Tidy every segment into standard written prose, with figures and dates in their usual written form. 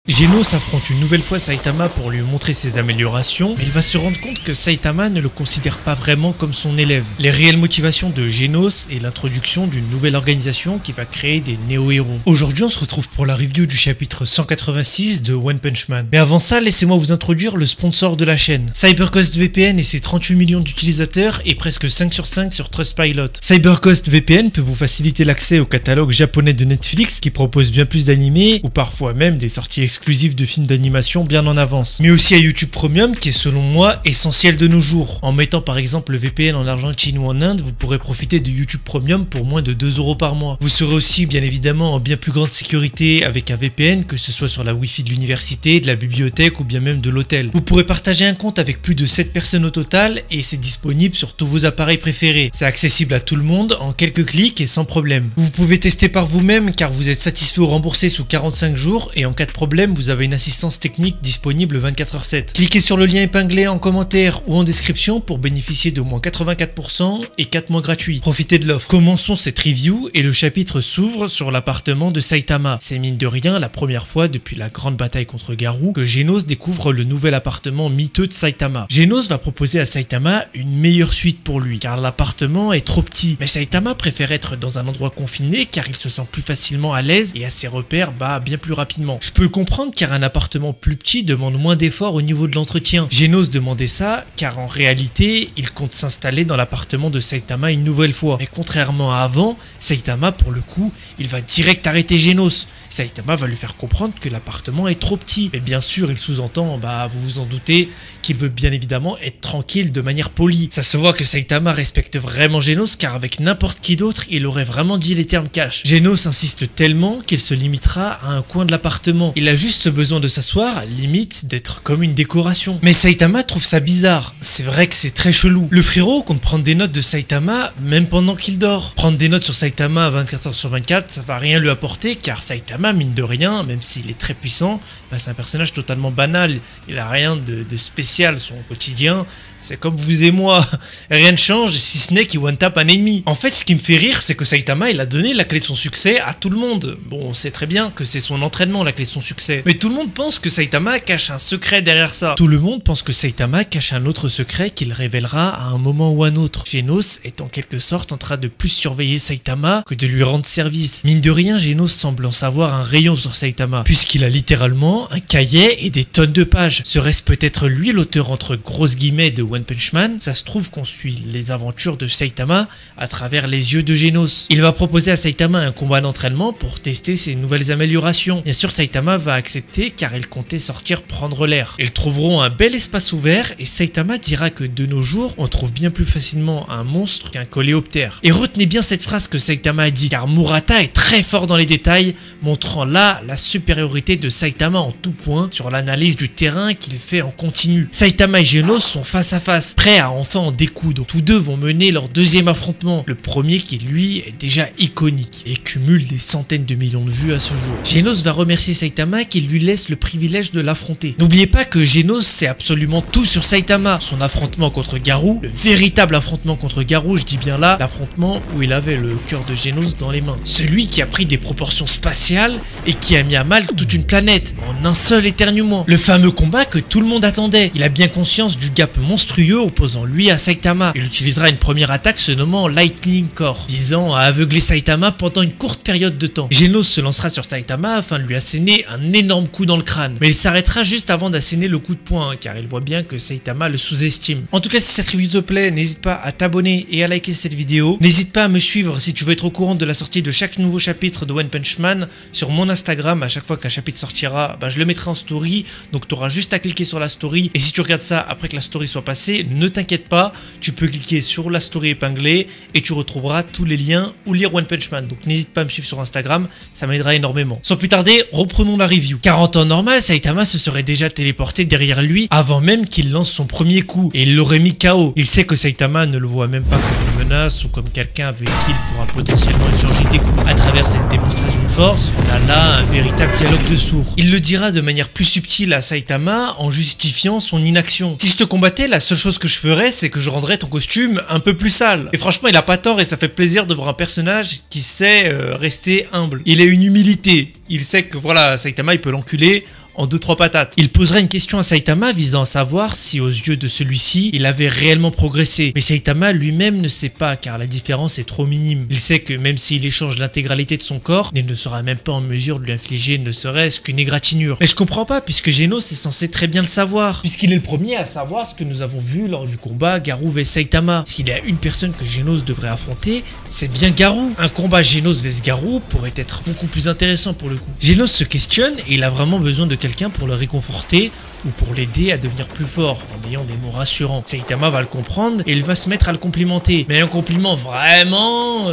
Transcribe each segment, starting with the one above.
Genos affronte une nouvelle fois Saitama pour lui montrer ses améliorations, mais il va se rendre compte que Saitama ne le considère pas vraiment comme son élève. Les réelles motivations de Genos est l'introduction d'une nouvelle organisation qui va créer des néo-héros. Aujourd'hui on se retrouve pour la review du chapitre 186 de One Punch Man. Mais avant ça, laissez-moi vous introduire le sponsor de la chaîne. CyberGhost VPN et ses 38 millions d'utilisateurs et presque 5 sur 5 sur Trustpilot. CyberGhost VPN peut vous faciliter l'accès au catalogue japonais de Netflix qui propose bien plus d'animés ou parfois même des sorties exclusives de films d'animation bien en avance. Mais aussi à YouTube Premium qui est selon moi essentiel de nos jours. En mettant par exemple le VPN en Argentine ou en Inde, vous pourrez profiter de YouTube Premium pour moins de 2 € par mois. Vous serez aussi bien évidemment en bien plus grande sécurité avec un VPN, que ce soit sur la Wi-Fi de l'université, de la bibliothèque ou bien même de l'hôtel. Vous pourrez partager un compte avec plus de 7 personnes au total et c'est disponible sur tous vos appareils préférés. C'est accessible à tout le monde en quelques clics et sans problème. Vous pouvez tester par vous-même car vous êtes satisfait ou remboursé sous 45 jours et en cas de problème vous avez une assistance technique disponible 24h7. Cliquez sur le lien épinglé en commentaire ou en description pour bénéficier d'au moins 84% et 4 mois gratuits. Profitez de l'offre. Commençons cette review et le chapitre s'ouvre sur l'appartement de Saitama. C'est mine de rien la première fois depuis la grande bataille contre Garou que Genos découvre le nouvel appartement miteux de Saitama. Genos va proposer à Saitama une meilleure suite pour lui car l'appartement est trop petit. Mais Saitama préfère être dans un endroit confiné car il se sent plus facilement à l'aise et à ses repères bien plus rapidement. Je peux le comprendre car un appartement plus petit demande moins d'efforts au niveau de l'entretien. Genos demandait ça car en réalité il compte s'installer dans l'appartement de Saitama une nouvelle fois. Mais contrairement à avant, Saitama pour le coup il va direct arrêter Genos. Saitama va lui faire comprendre que l'appartement est trop petit. Et bien sûr, il sous-entend, vous vous en doutez, qu'il veut bien évidemment être tranquille de manière polie. Ça se voit que Saitama respecte vraiment Genos car avec n'importe qui d'autre, il aurait vraiment dit les termes cash. Genos insiste tellement qu'il se limitera à un coin de l'appartement. Il a juste besoin de s'asseoir, limite d'être comme une décoration. Mais Saitama trouve ça bizarre. C'est vrai que c'est très chelou. Le frérot compte prendre des notes de Saitama même pendant qu'il dort. Prendre des notes sur Saitama 24h sur 24, ça va rien lui apporter car Saitama, mine de rien, même s'il est très puissant, c'est un personnage totalement banal. Il a rien de spécial, son quotidien. C'est comme vous et moi, rien ne change si ce n'est qu'il one-tap un ennemi. En fait, ce qui me fait rire, c'est que Saitama, il a donné la clé de son succès à tout le monde. Bon, on sait très bien que c'est son entraînement, la clé de son succès. Mais tout le monde pense que Saitama cache un secret derrière ça. Tout le monde pense que Saitama cache un autre secret qu'il révélera à un moment ou un autre. Genos est en quelque sorte en train de plus surveiller Saitama que de lui rendre service. Mine de rien, Genos semble en savoir un rayon sur Saitama, puisqu'il a littéralement un cahier et des tonnes de pages. Serait-ce peut-être lui l'auteur entre grosses guillemets de One Punch Man? Ça se trouve qu'on suit les aventures de Saitama à travers les yeux de Genos. Il va proposer à Saitama un combat d'entraînement pour tester ses nouvelles améliorations. Bien sûr, Saitama va accepter car il comptait sortir prendre l'air. Ils trouveront un bel espace ouvert et Saitama dira que de nos jours, on trouve bien plus facilement un monstre qu'un coléoptère. Et retenez bien cette phrase que Saitama a dit car Murata est très fort dans les détails, montrant là la supériorité de Saitama en tout point sur l'analyse du terrain qu'il fait en continu. Saitama et Genos sont face à face, prêts à enfin en découdre. Tous deux vont mener leur deuxième affrontement, le premier qui lui est déjà iconique et cumule des centaines de millions de vues à ce jour. Genos va remercier Saitama qui lui laisse le privilège de l'affronter. N'oubliez pas que Genos sait absolument tout sur Saitama, son affrontement contre Garou, le véritable affrontement contre Garou, je dis bien là, l'affrontement où il avait le cœur de Genos dans les mains. Celui qui a pris des proportions spatiales et qui a mis à mal toute une planète en un seul éternuement. Le fameux combat que tout le monde attendait. Il a bien conscience du gap monstrueux opposant lui à Saitama. Il utilisera une première attaque se nommant Lightning Core, visant à aveugler Saitama pendant une courte période de temps. Genos se lancera sur Saitama afin de lui asséner un énorme coup dans le crâne. Mais il s'arrêtera juste avant d'asséner le coup de poing, car il voit bien que Saitama le sous-estime. En tout cas, si cette review te plaît, n'hésite pas à t'abonner et à liker cette vidéo. N'hésite pas à me suivre si tu veux être au courant de la sortie de chaque nouveau chapitre de One Punch Man sur mon Instagram. À chaque fois qu'un chapitre sortira, je le mettrai en story, donc tu auras juste à cliquer sur la story. Et si tu regardes ça après que la story soit passée, ne t'inquiète pas, tu peux cliquer sur la story épinglée et tu retrouveras tous les liens ou lire One Punch Man. Donc n'hésite pas à me suivre sur Instagram, ça m'aidera énormément. Sans plus tarder, reprenons la review. Car en temps normal, Saitama se serait déjà téléporté derrière lui avant même qu'il lance son premier coup et il l'aurait mis KO. Il sait que Saitama ne le voit même pas comme une menace ou comme quelqu'un avec qui il pourra potentiellement échanger des coups. À travers cette démonstration de force, on a là un véritable dialogue de sourds. Il le dira de manière plus subtile à Saitama en justifiant son inaction. Si je te combattais, la seule chose que je ferais, c'est que je rendrais ton costume un peu plus sale. Et franchement, il a pas tort et ça fait plaisir de voir un personnage qui sait rester humble. Il a une humilité. Il sait que voilà, Saitama, il peut l'enculer en 2-3 patates. Il posera une question à Saitama visant à savoir si aux yeux de celui-ci, il avait réellement progressé. Mais Saitama lui-même ne sait pas car la différence est trop minime. Il sait que même s'il échange l'intégralité de son corps, il ne sera même pas en mesure de lui infliger ne serait-ce qu'une égratignure. Mais je comprends pas puisque Genos est censé très bien le savoir. Puisqu'il est le premier à savoir ce que nous avons vu lors du combat Garou vs Saitama. S'il y a une personne que Genos devrait affronter, c'est bien Garou. Un combat Genos vs Garou pourrait être beaucoup plus intéressant pour le coup. Genos se questionne et il a vraiment besoin de quelqu'un pour le réconforter ou pour l'aider à devenir plus fort en ayant des mots rassurants. Saitama va le comprendre et il va se mettre à le complimenter. Mais un compliment vraiment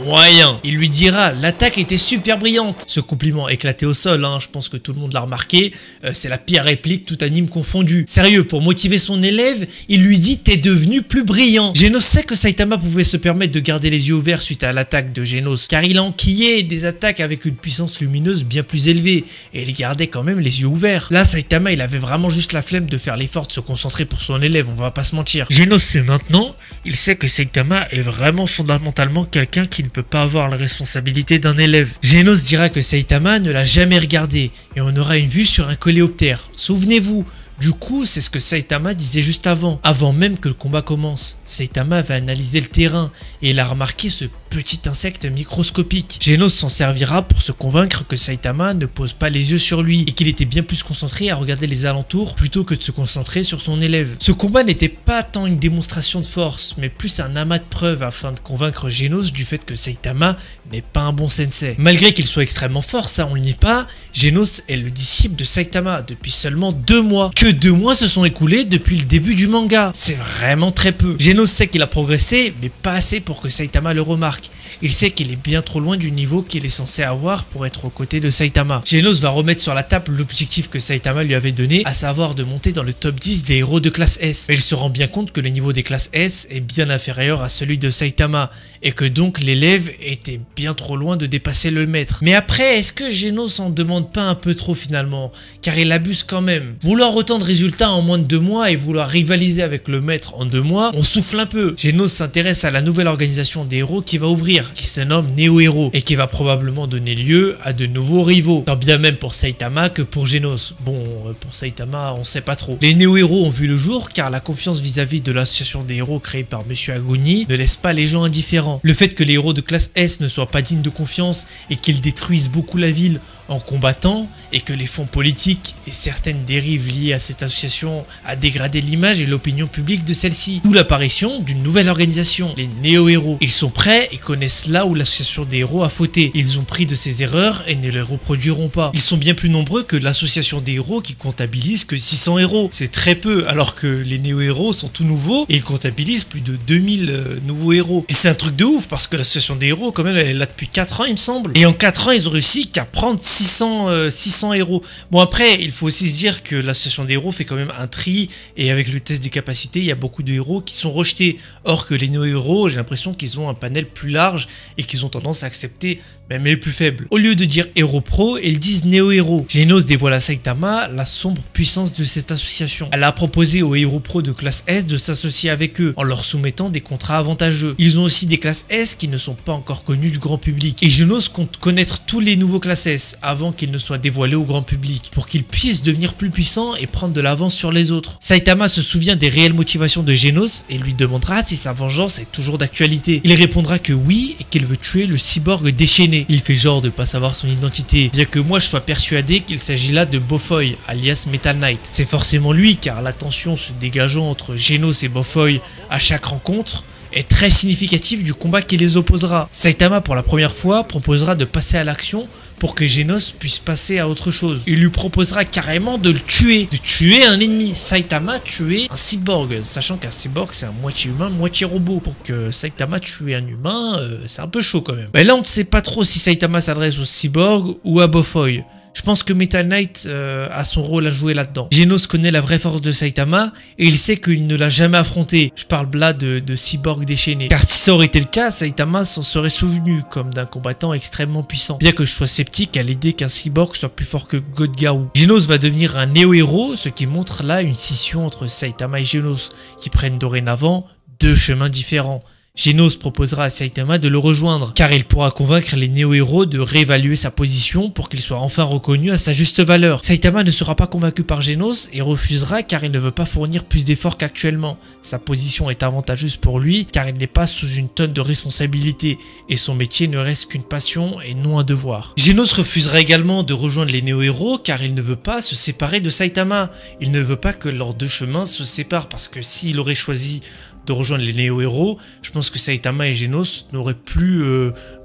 moyen. Il lui dira l'attaque était super brillante. Ce compliment éclaté au sol, hein, je pense que tout le monde l'a remarqué. C'est la pire réplique, tout anime confondu. Sérieux, pour motiver son élève, il lui dit t'es devenu plus brillant. Genos sait que Saitama pouvait se permettre de garder les yeux ouverts suite à l'attaque de Genos, car il a enquillé des attaques avec une puissance lumineuse bien plus élevée, et il gardait quand même les yeux ouverts. Là, Saitama, il avait vraiment juste la flemme de faire l'effort de se concentrer pour son élève, on va pas se mentir. Genos sait maintenant, il sait que Saitama est vraiment fondamentalement quelqu'un qui ne peut pas avoir la responsabilité d'un élève. Genos dira que Saitama ne l'a jamais regardé, et on aura une vue sur un coléoptère. Souvenez-vous, du coup, c'est ce que Saitama disait juste avant même que le combat commence. Saitama va analyser le terrain et il a remarqué ce petit insecte microscopique. Genos s'en servira pour se convaincre que Saitama ne pose pas les yeux sur lui et qu'il était bien plus concentré à regarder les alentours plutôt que de se concentrer sur son élève. Ce combat n'était pas tant une démonstration de force, mais plus un amas de preuves afin de convaincre Genos du fait que Saitama n'est pas un bon sensei. Malgré qu'il soit extrêmement fort, ça on le nie pas, Genos est le disciple de Saitama depuis seulement 2 mois. Que 2 mois se sont écoulés depuis le début du manga. C'est vraiment très peu. Genos sait qu'il a progressé, mais pas assez pour que Saitama le remarque. Il sait qu'il est bien trop loin du niveau qu'il est censé avoir pour être aux côtés de Saitama. Genos va remettre sur la table l'objectif que Saitama lui avait donné, à savoir de monter dans le top 10 des héros de classe S. Mais il se rend bien compte que le niveau des classes S est bien inférieur à celui de Saitama, et que donc l'élève était bien trop loin de dépasser le maître. Mais après, est-ce que Genos en demande pas un peu trop finalement? Car il abuse quand même. Vouloir autant de résultats en moins de 2 mois et vouloir rivaliser avec le maître en 2 mois, on souffle un peu. Genos s'intéresse à la nouvelle organisation des héros qui va ouvrir, qui se nomme Neo Hero, et qui va probablement donner lieu à de nouveaux rivaux, tant bien même pour Saitama que pour Genos. Bon, pour Saitama, on sait pas trop. Les Neo Hero ont vu le jour car la confiance vis-à-vis de l'association des héros créée par Monsieur Agoni ne laisse pas les gens indifférents. Le fait que les héros de classe S ne soient pas dignes de confiance et qu'ils détruisent beaucoup la ville en combattant, et que les fonds politiques et certaines dérives liées à cette association a dégradé l'image et l'opinion publique de celle-ci. D'où l'apparition d'une nouvelle organisation, les Néo-Héros. Ils sont prêts et connaissent là où l'association des héros a fauté. Ils ont pris de ces erreurs et ne les reproduiront pas. Ils sont bien plus nombreux que l'association des héros qui comptabilise que 600 héros. C'est très peu, alors que les Néo-Héros sont tout nouveaux et ils comptabilisent plus de 2000 nouveaux héros. Et c'est un truc de ouf parce que l'association des héros, quand même, elle est là depuis 4 ans, il me semble. Et en 4 ans, ils ont réussi qu'à prendre 600 héros. Bon, après, il faut aussi se dire que l'association des héros fait quand même un tri, et avec le test des capacités, il y a beaucoup de héros qui sont rejetés. Or que les néo-héros, j'ai l'impression qu'ils ont un panel plus large et qu'ils ont tendance à accepter même les plus faibles. Au lieu de dire héros pro, ils disent néo-héros. Genos dévoile à Saitama la sombre puissance de cette association. Elle a proposé aux héros pro de classe S de s'associer avec eux en leur soumettant des contrats avantageux. Ils ont aussi des classes S qui ne sont pas encore connues du grand public. Et Genos compte connaître tous les nouveaux classes S avant qu'ils ne soient dévoilés au grand public pour qu'ils puissent devenir plus puissants et prendre de l'avance sur les autres. Saitama se souvient des réelles motivations de Genos et lui demandera si sa vengeance est toujours d'actualité. Il répondra que oui et qu'il veut tuer le cyborg déchaîné. Il fait genre de pas savoir son identité, bien que moi je sois persuadé qu'il s'agit là de Bofoy, alias Metal Knight. C'est forcément lui car la tension se dégageant entre Genos et Bofoy à chaque rencontre est très significative du combat qui les opposera. Saitama pour la première fois proposera de passer à l'action pour que Genos puisse passer à autre chose. Il lui proposera carrément de le tuer, de tuer un ennemi. Saitama tuer un cyborg, sachant qu'un cyborg c'est un moitié humain, moitié robot. Pour que Saitama tuer un humain, c'est un peu chaud quand même. Mais là on ne sait pas trop si Saitama s'adresse au cyborg ou à Bofoy. Je pense que Metal Knight a son rôle à jouer là-dedans. Genos connaît la vraie force de Saitama et il sait qu'il ne l'a jamais affronté. Je parle là de cyborg déchaîné. Car si ça aurait été le cas, Saitama s'en serait souvenu comme d'un combattant extrêmement puissant. Bien que je sois sceptique à l'idée qu'un cyborg soit plus fort que God Garou. Genos va devenir un néo-héros, ce qui montre là une scission entre Saitama et Genos, qui prennent dorénavant 2 chemins différents. Genos proposera à Saitama de le rejoindre, car il pourra convaincre les néo-héros de réévaluer sa position pour qu'il soit enfin reconnu à sa juste valeur. Saitama ne sera pas convaincu par Genos et refusera car il ne veut pas fournir plus d'efforts qu'actuellement. Sa position est avantageuse pour lui car il n'est pas sous une tonne de responsabilité et son métier ne reste qu'une passion et non un devoir. Genos refusera également de rejoindre les néo-héros car il ne veut pas se séparer de Saitama. Il ne veut pas que leurs deux chemins se séparent parce que s'il aurait choisi de rejoindre les néo-héros, je pense que Saitama et Genos n'auraient plus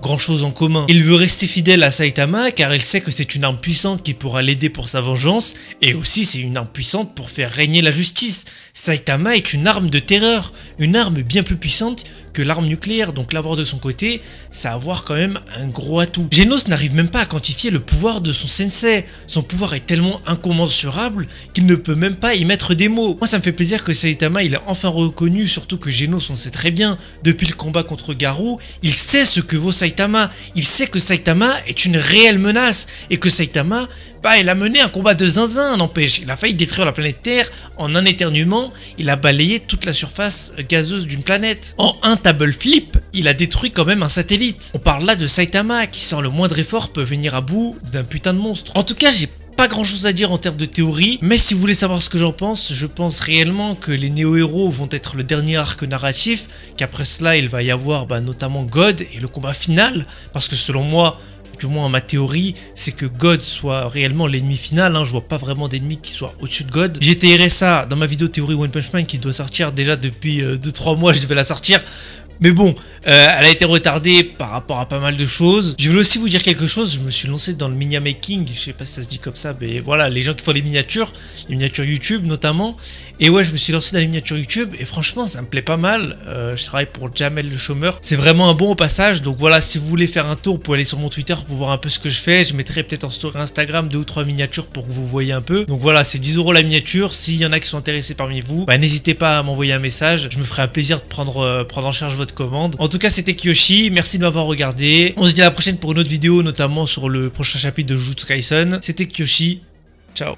grand chose en commun. Il veut rester fidèle à Saitama car il sait que c'est une arme puissante qui pourra l'aider pour sa vengeance et aussi c'est une arme puissante pour faire régner la justice. Saitama est une arme de terreur, une arme bien plus puissante que l'arme nucléaire, donc l'avoir de son côté, ça va avoir quand même un gros atout. Genos n'arrive même pas à quantifier le pouvoir de son sensei, son pouvoir est tellement incommensurable qu'il ne peut même pas y mettre des mots. Moi ça me fait plaisir que Saitama il est enfin reconnu, surtout que Genos on sait très bien, depuis le combat contre Garou, il sait ce que vaut Saitama, il sait que Saitama est une réelle menace et que Saitama, il a mené un combat de zinzin, n'empêche. Il a failli détruire la planète Terre en un éternuement. Il a balayé toute la surface gazeuse d'une planète. En un table flip, il a détruit quand même un satellite. On parle là de Saitama qui, sans le moindre effort, peut venir à bout d'un putain de monstre. En tout cas, j'ai pas grand chose à dire en termes de théorie, mais si vous voulez savoir ce que j'en pense, je pense réellement que les néo-héros vont être le dernier arc narratif, qu'après cela, il va y avoir notamment God et le combat final, parce que selon moi, du moins ma théorie, c'est que God soit réellement l'ennemi final, je vois pas vraiment d'ennemi qui soit au-dessus de God. J'ai étayé ça dans ma vidéo théorie One Punch Man qui doit sortir déjà depuis 2-3 mois, je devais la sortir. Mais bon, elle a été retardée par rapport à pas mal de choses. Je voulais aussi vous dire quelque chose, je me suis lancé dans le mini making, je sais pas si ça se dit comme ça, mais voilà, les gens qui font les miniatures YouTube notamment. Et ouais, je me suis lancé dans les miniatures YouTube et franchement, ça me plaît pas mal. Je travaille pour Jamel le chômeur. C'est vraiment un bon au passage, donc voilà, si vous voulez faire un tour, vous pouvez aller sur mon Twitter pour voir un peu ce que je fais. Je mettrai peut-être en story Instagram 2 ou 3 miniatures pour que vous voyez un peu. Donc voilà, c'est 10 € la miniature. S'il y en a qui sont intéressés parmi vous, n'hésitez pas à m'envoyer un message. Je me ferai un plaisir de prendre en charge votre commande. En tout cas, c'était Kyoshi. Merci de m'avoir regardé. On se dit à la prochaine pour une autre vidéo, notamment sur le prochain chapitre de Jujutsu Kaisen. C'était Kyoshi. Ciao.